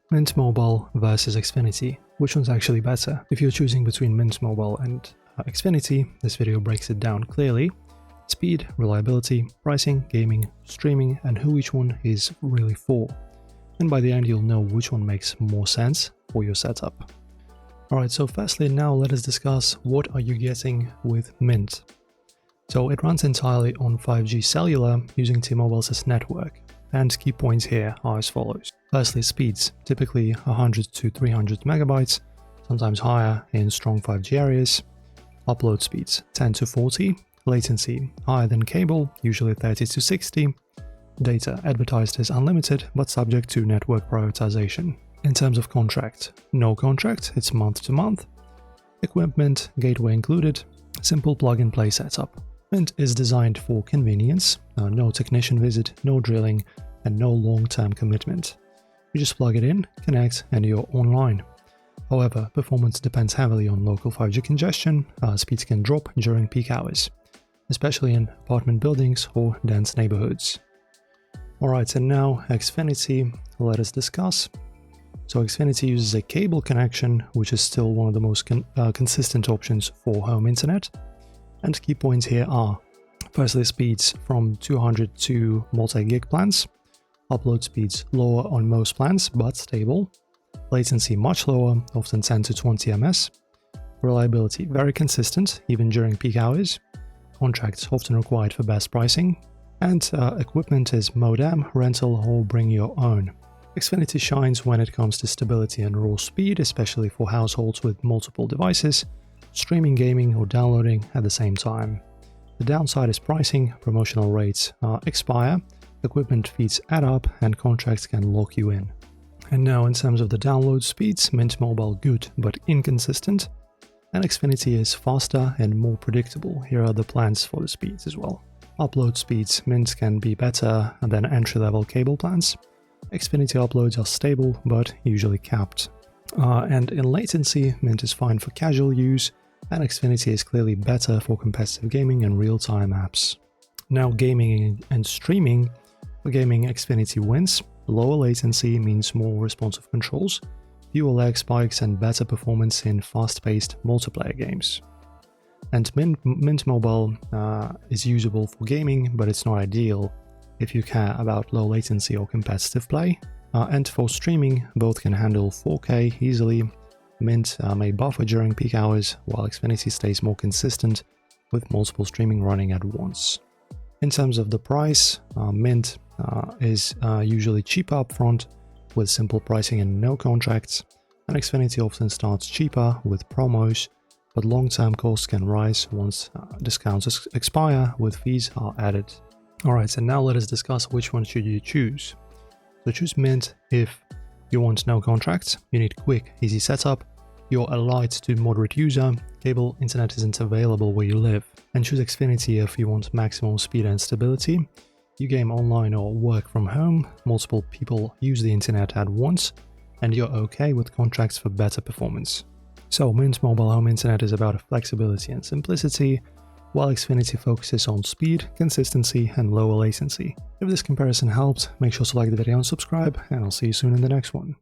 Mint Mobile versus Xfinity. Which one's actually better? If you're choosing between Mint Mobile and Xfinity, this video breaks it down clearly. Speed, reliability, pricing, gaming, streaming, and who each one is really for. And by the end you'll know which one makes more sense for your setup. Alright, so firstly now let us discuss what are you getting with Mint. So it runs entirely on 5G cellular using T-Mobile's network, and key points here are as follows. Firstly, speeds, typically 100 to 300 megabytes, sometimes higher in strong 5G areas. Upload speeds, 10 to 40. Latency, higher than cable, usually 30 to 60. Data, advertised as unlimited, but subject to network prioritization. In terms of contract, no contract, it's month to month. Equipment, gateway included, simple plug-and-play setup. Mint is designed for convenience, no technician visit, no drilling, and no long-term commitment. You just plug it in, connect, and you're online. However, performance depends heavily on local 5G congestion. Speeds can drop during peak hours, especially in apartment buildings or dense neighborhoods. Alright, and now Xfinity, let us discuss. So Xfinity uses a cable connection, which is still one of the most consistent options for home internet. And key points here are, firstly, speeds from 200 to multi-gig plans. Upload speeds lower on most plans, but stable. Latency much lower, often 10 to 20 ms. Reliability very consistent, even during peak hours. Contracts often required for best pricing. And equipment is modem, rental, or bring your own. Xfinity shines when it comes to stability and raw speed, especially for households with multiple devices, streaming, gaming, or downloading at the same time. The downside is pricing, promotional rates expire, equipment fees add up, and contracts can lock you in. And now in terms of the download speeds, Mint Mobile good but inconsistent, and Xfinity is faster and more predictable. Here are the plans for the speeds as well. Upload speeds, Mint can be better than entry-level cable plans. Xfinity uploads are stable but usually capped. And in latency, Mint is fine for casual use, and Xfinity is clearly better for competitive gaming and real-time apps. Now gaming and streaming. For gaming, Xfinity wins. Lower latency means more responsive controls, fewer lag spikes, and better performance in fast-paced multiplayer games. And Mint Mobile is usable for gaming, but it's not ideal if you care about low latency or competitive play. And for streaming, both can handle 4K easily. Mint may buffer during peak hours, while Xfinity stays more consistent with multiple streaming running at once. In terms of the price, Mint is usually cheaper upfront with simple pricing and no contracts, and Xfinity often starts cheaper with promos, but long-term costs can rise once discounts expire with fees are added. Alright, so now let us discuss which one should you choose. So choose Mint if you want no contracts, you need quick, easy setup, you're a light to moderate user, cable internet isn't available where you live. And choose Xfinity if you want maximum speed and stability, you game online or work from home, multiple people use the internet at once, and you're okay with contracts for better performance. So Mint Mobile Home Internet is about flexibility and simplicity, while Xfinity focuses on speed, consistency, and lower latency. If this comparison helped, make sure to like the video and subscribe, and I'll see you soon in the next one.